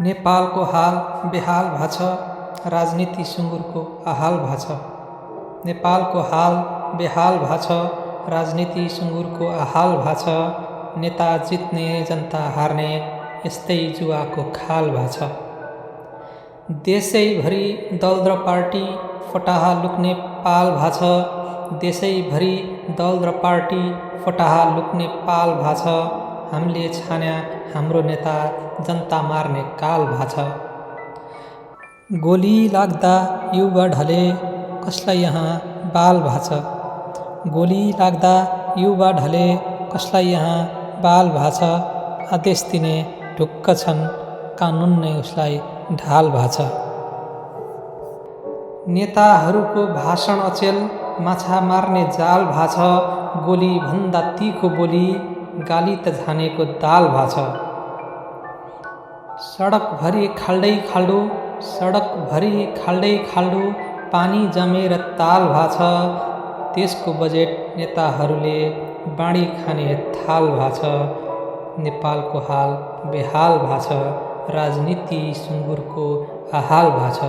नेपालको हाल बेहाल भाछ, राजनीति सुँगुरको आहाल भाछ। नेपालको हाल बेहाल भाछ, राजनीति सुँगुरको आहाल भाछ। नेता जित्ने जनता हार्ने, यस्तै जुवाको खाल भाछ। देशैभरि दल र पार्टी फटाहा लुक्ने पाल भाछ। देशैभरि दल र पार्टी फटाहा लुक्ने पाल भाछ। हामीले छान्या हाम्रो नेता जनता मार्ने काल भाछ। गोली लाग्दा युवा ढले, कसलाई यहाँ बाल भाछ। गोली लाग्दा युवा ढले, कसलाई यहाँ बाल भाछ। आदेश दिने ढुक्क छन्, कानुन नै उसलाई ढाल भाछ। नेताहरूको भाषण अचेल, माछा मार्ने जाल भाछ। गोली भन्दा तीखो बोली, गाली त झानेको दाल भाछ। सडकभरि खाल्डै खाल्डो, सडकभरि खाल्डै खाल्डो, पानी जमेर ताल भाछ। देशको बजेट नेताहरूले बाँडी खाने थाल भाछ। नेपालको हाल बेहाल भाछ, राजनीति सुँगुरको आहाल भाछ।